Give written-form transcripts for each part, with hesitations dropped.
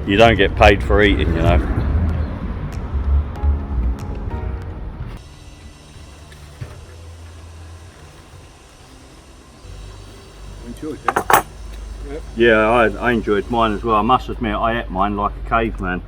you don't get paid for eating, you know. Enjoyed that. Yep. Yeah, I enjoyed mine as well. I must admit, I ate mine like a caveman.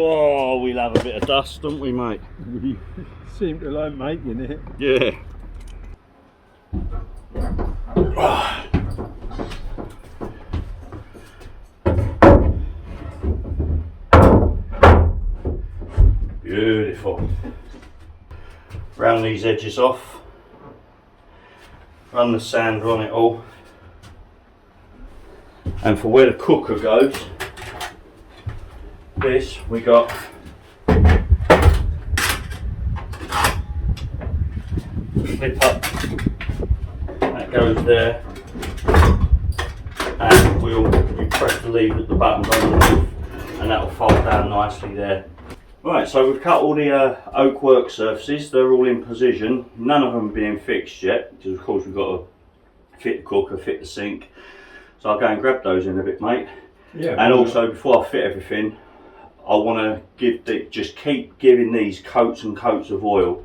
Oh, we'll have a bit of dust, don't we, mate? We seem to like making it. Yeah. Beautiful. Round these edges off. Run the sander on it all. And for where the cooker goes, this we got flip up, that goes there, and you press the lever at the buttons underneath and that will fold down nicely there. Right, so we've cut all the oak work surfaces, they're all in position, none of them being fixed yet, because of course we've got to fit the cooker, fit the sink, so I'll go and grab those in a bit, mate. Yeah. And also before I fit everything, I want to just keep giving these coats and coats of oil.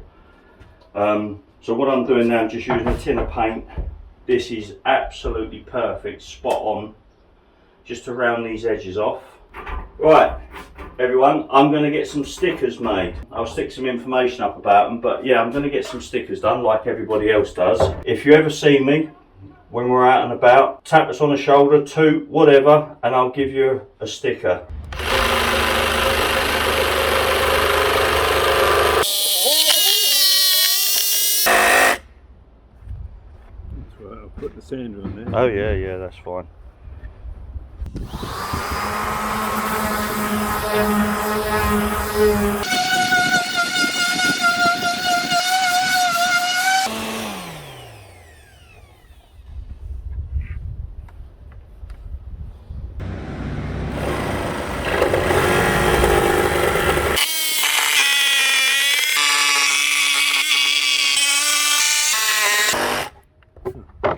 So what I'm doing now, I'm just using a tin of paint. This is absolutely perfect, spot on, just to round these edges off. Right, everyone, I'm going to get some stickers made. I'll stick some information up about them, but yeah, I'm going to get some stickers done like everybody else does. If you ever see me when we're out and about, tap us on the shoulder, toot, whatever, and I'll give you a sticker. I'll put the sander on there. Oh yeah, that's fine.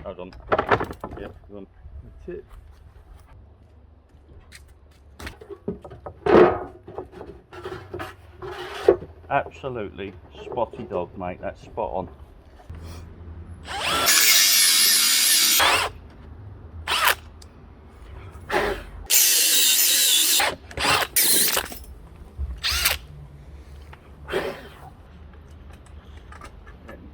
Hold on. Yep, hold on. That's it. Absolutely spotty dog, mate. That's spot on.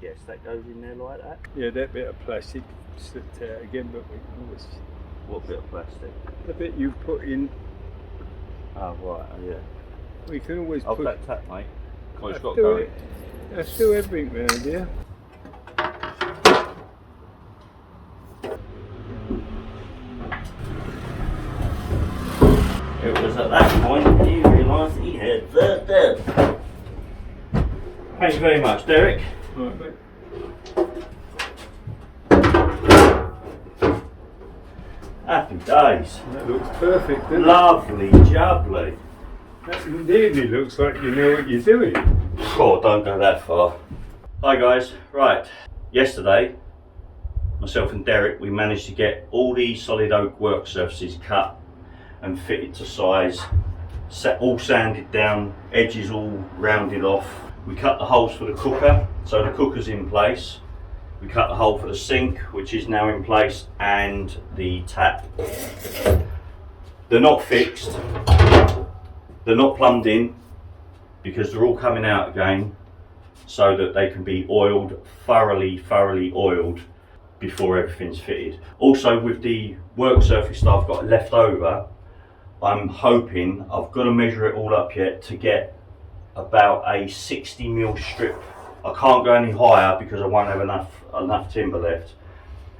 Yes, that goes in there like that. Yeah, that bit of plastic slipped out again, but we can always. What bit of plastic? The bit you put in, Oh right, yeah. we can always I'll put. that tap, mate. Well, it's got do going. it. Let's do everything round here. It was at that point he realised he had the dead. Thank you very much, Derek. Right, mate. Happy days. That looks perfect, doesn't Lovely jubbly. it? That nearly looks like you know what you're doing. Oh, don't go that far. Hi guys, right. Yesterday, myself and Derek, we managed to get all the solid oak work surfaces cut and fitted to size, all sanded down, edges all rounded off. We cut the holes for the cooker, so the cooker's in place. We cut the hole for the sink, which is now in place, and the tap. They're not fixed, they're not plumbed in, because they're all coming out again, so that they can be oiled, thoroughly oiled, before everything's fitted. Also, with the work surface that I've got left over, I'm hoping, I've got to measure it all up yet, to get about a 60mm strip. I can't go any higher because I won't have enough timber left.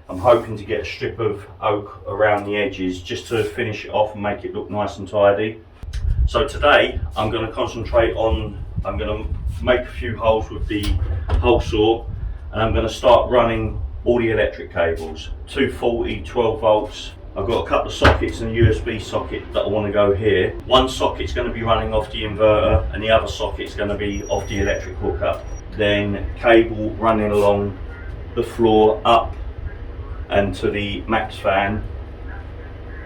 I'm hoping to get a strip of oak around the edges just to finish it off and make it look nice and tidy. So today I'm going to concentrate on, I'm going to make a few holes with the hole saw, and I'm going to start running all the electric cables, 240, 12 volts, I've got a couple of sockets and a USB socket that I want to go here. One socket's going to be running off the inverter and the other socket's going to be off the electric hookup. Then cable running along the floor up and to the max fan.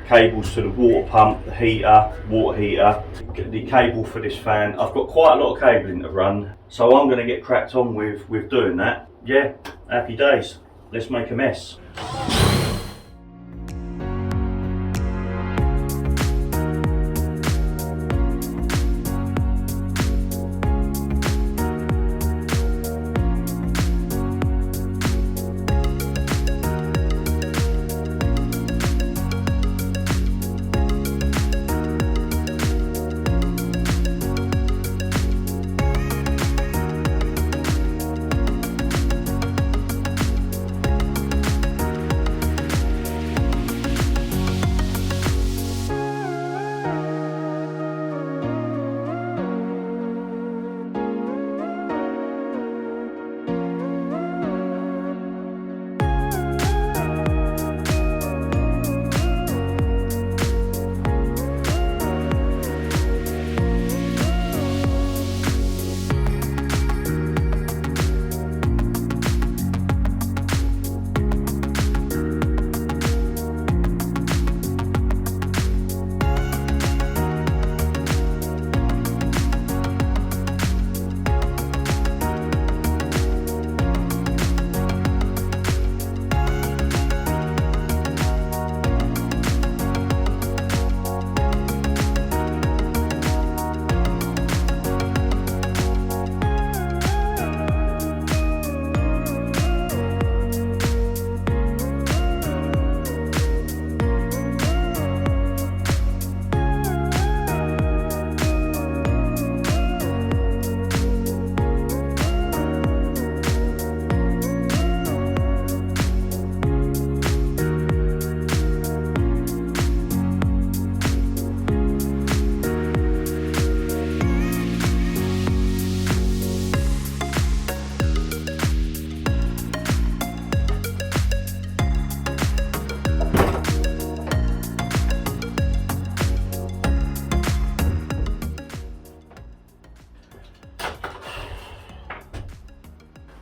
Cables to the water pump, the heater, water heater, the cable for this fan. I've got quite a lot of cabling to run, so I'm going to get cracked on with doing that. Yeah, happy days. Let's make a mess.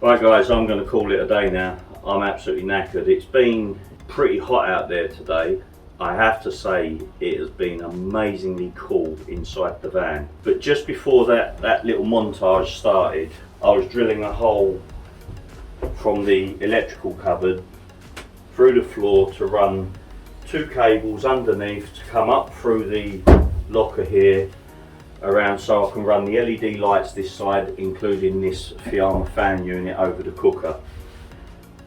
Right guys, I'm going to call it a day now. I'm absolutely knackered. It's been pretty hot out there today. I have to say it has been amazingly cool inside the van. But just before that little montage started, I was drilling a hole from the electrical cupboard through the floor to run two cables underneath to come up through the locker here around, so I can run the LED lights this side, including this Fiamma fan unit over the cooker.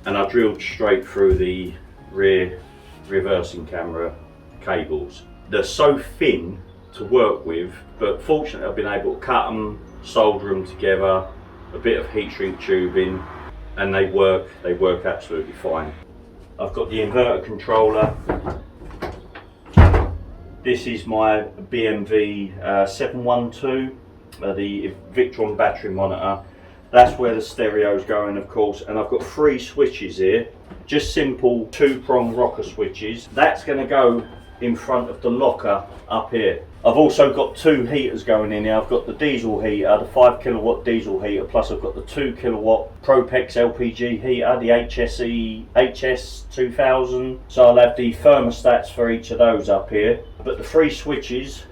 And I drilled straight through the rear reversing camera cables. They're so thin to work with, but fortunately I've been able to cut them, solder them together, a bit of heat shrink tubing, and they work absolutely fine. I've got the inverter controller. This is my BMW 712, the Victron battery monitor. That's where the stereo's going, of course, and I've got three switches here, just simple 2-prong rocker switches. That's going to go in front of the locker up here. I've also got two heaters going in here. I've got the diesel heater, the 5 kilowatt diesel heater, plus I've got the 2 kilowatt Propex LPG heater, the HS2000. So I'll have the thermostats for each of those up here. But the three switches,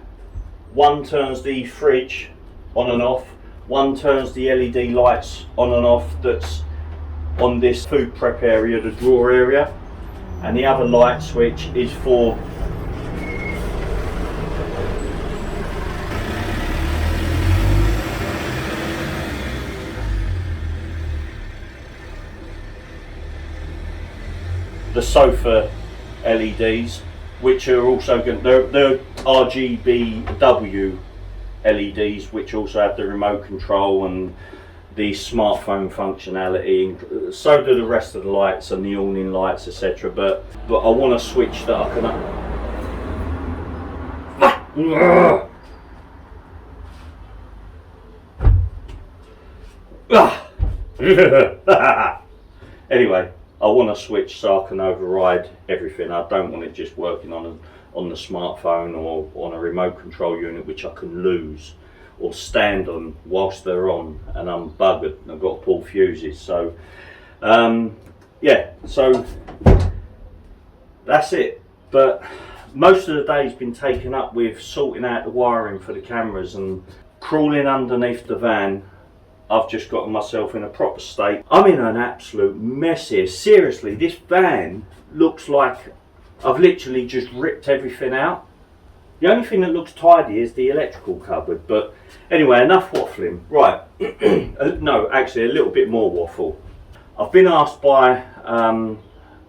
one turns the fridge on and off, one turns the LED lights on and off that's on this food prep area, the drawer area, and the other light switch is for the sofa LEDs, which are also going, they're RGBW LEDs, which also have the remote control and the smartphone functionality. So do the rest of the lights and the awning lights, etc. But I want a switch that I can. Anyway, I I want a switch so I can override everything. I don't want it just working on the smartphone or on a remote control unit, which I can lose or stand on whilst they're on and I'm buggered and I've got to pull fuses. So yeah, so that's it. But most of the day's been taken up with sorting out the wiring for the cameras and crawling underneath the van. I've just gotten myself in a proper state. I'm in an absolute mess here. Seriously, this van looks like I've literally just ripped everything out. The only thing that looks tidy is the electrical cupboard. But anyway, enough waffling. Right, no, actually a little bit more waffle. I've been asked by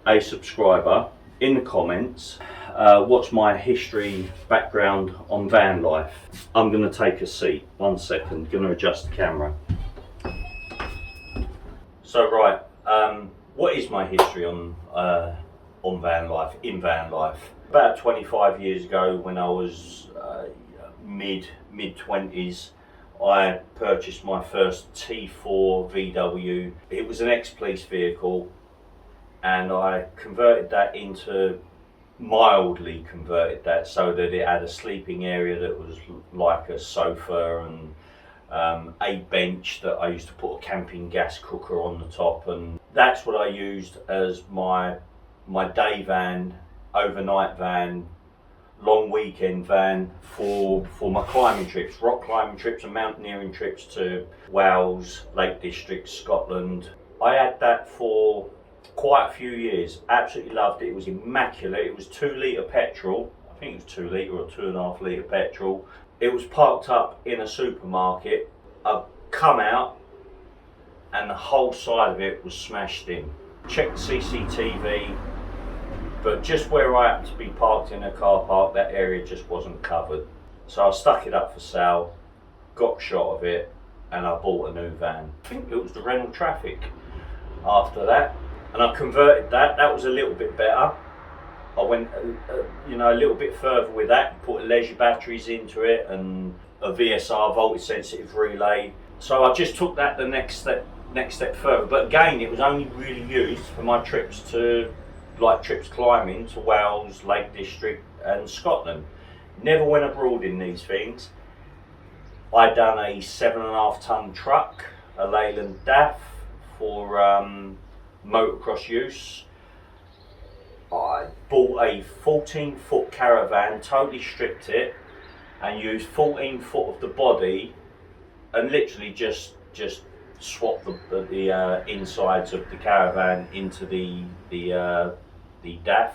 a subscriber in the comments what's my history, background on van life. I'm going to take a seat. 1 second, going to adjust the camera. So right, what is my history on van life, in van life? About 25 years ago, when I was mid-20s, I purchased my first T4 VW. It was an ex-police vehicle, and I mildly converted that so that it had a sleeping area that was like a sofa and a bench that I used to put a camping gas cooker on the top, and that's what I used as my day van, overnight van, long weekend van for my climbing trips, rock climbing trips and mountaineering trips to Wales, Lake District, Scotland. I had that for quite a few years. Absolutely loved it. It was immaculate. It was 2 litre petrol. I think it was 2 litre or 2.5 litre petrol. It was parked up in a supermarket. I'd come out and the whole side of it was smashed in. Checked the CCTV, but just where I happened to be parked in a car park, that area just wasn't covered. So I stuck it up for sale, got a shot of it, and I bought a new van. I think it was the Renault Traffic after that, and I converted that. That was a little bit better. I went a little bit further with that, put leisure batteries into it and a VSR, voltage sensitive relay. So I just took that the next step further. But again, it was only really used for my trips climbing to Wales, Lake District and Scotland. Never went abroad in these things. I done a 7.5 ton truck, a Leyland DAF for motocross use. I bought a 14-foot caravan, totally stripped it and used 14 foot of the body and literally just swapped the insides of the caravan into the DAF,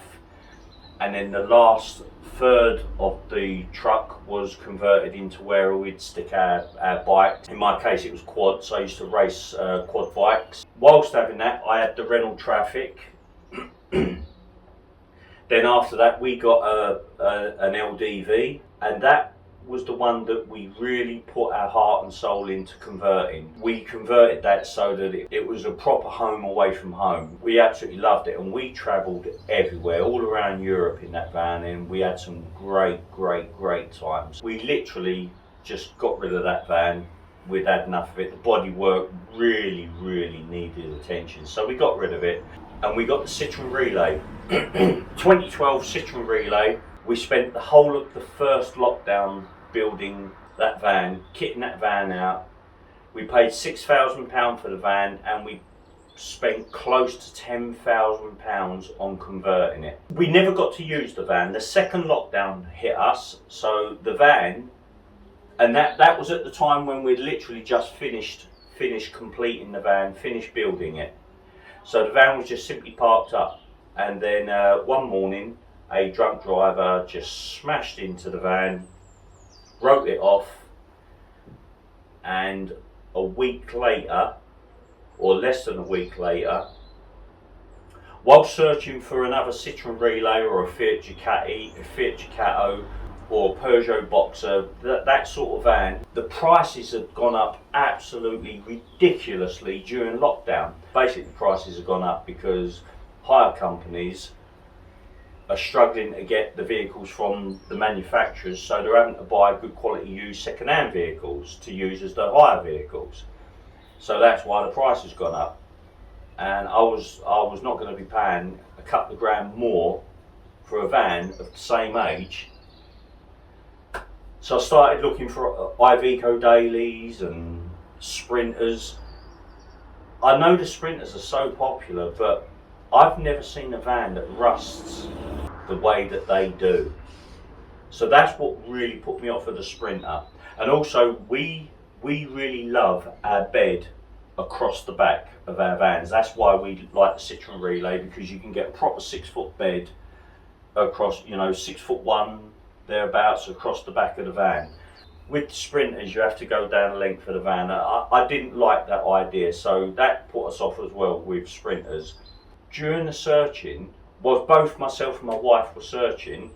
and then the last third of the truck was converted into where we'd stick our bikes. In my case it was quads, so I used to race quad bikes. Whilst having that, I had the Renault Traffic. Then after that we got an LDV, and that was the one that we really put our heart and soul into converting. We converted that so that it was a proper home away from home. We absolutely loved it, and we travelled everywhere, all around Europe in that van, and we had some great times. We literally just got rid of that van. We'd had enough of it. The bodywork really needed attention, so we got rid of it. And we got the Citroen Relay, 2012 Citroen Relay. We spent the whole of the first lockdown building that van, kitting that van out. We paid £6,000 for the van, and we spent close to £10,000 on converting it. We never got to use the van. The second lockdown hit us, so the van, and that was at the time when we'd literally just finished completing the van, finished building it. So the van was just simply parked up, and then one morning a drunk driver just smashed into the van, wrote it off, and a week later, or less than a week later, while searching for another Citroen Relay or a Fiat Ducato or Peugeot Boxer, that sort of van, the prices had gone up absolutely ridiculously during lockdown. Basically the prices have gone up because hire companies are struggling to get the vehicles from the manufacturers, so they're having to buy good quality used second-hand vehicles to use as their hire vehicles. So that's why the price has gone up. and I was not going to be paying a couple of grand more for a van of the same age. So I started looking for Iveco dailies and sprinters. I know the sprinters are so popular, but I've never seen a van that rusts the way that they do. So that's what really put me off of the Sprinter. And also we really love our bed across the back of our vans. That's why we like the Citroen Relay, because you can get a proper 6-foot bed across, 6'1" thereabouts across the back of the van. With Sprinters, you have to go down the length of the van. I didn't like that idea, so that put us off as well with Sprinters. During the searching, well, both myself and my wife were searching,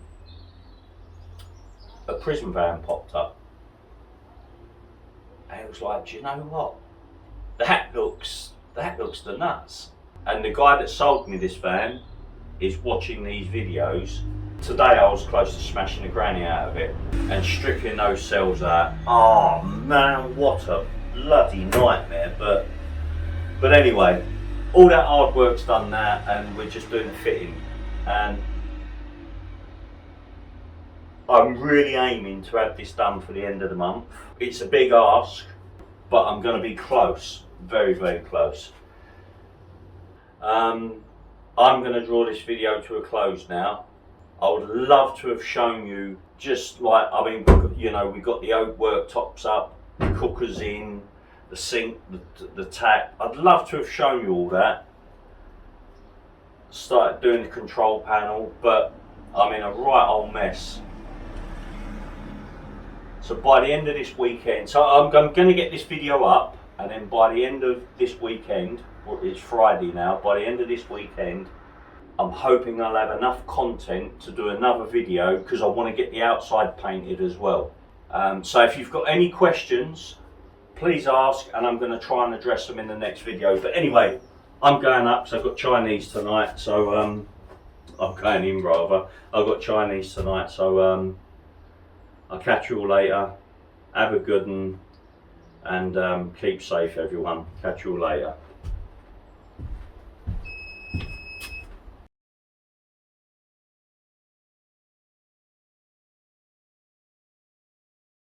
a prison van popped up. And it was like, do you know what? That looks the nuts. And the guy that sold me this van is watching these videos. Today I was close to smashing the granny out of it and stripping those cells out. Oh man, what a bloody nightmare. But anyway, all that hard work's done now, and we're just doing the fitting. And I'm really aiming to have this done for the end of the month. It's a big ask, but I'm going to be close, very, very close. I'm going to draw this video to a close now. I would love to have shown you, just like, we've got the Oak Worktops up, the cookers in, the sink, the tap. I'd love to have shown you all that. Started doing the control panel, but I'm in a right old mess. So by the end of this weekend, so I'm going to get this video up, and then by the end of this weekend, it's Friday now, by the end of this weekend, I'm hoping I'll have enough content to do another video, because I want to get the outside painted as well. So if you've got any questions, please ask, and I'm going to try and address them in the next video. But anyway, I'm going up, so I've got Chinese tonight, so I'm going in rather. I've got Chinese tonight, so I'll catch you all later. Have a good one, and keep safe everyone. Catch you all later.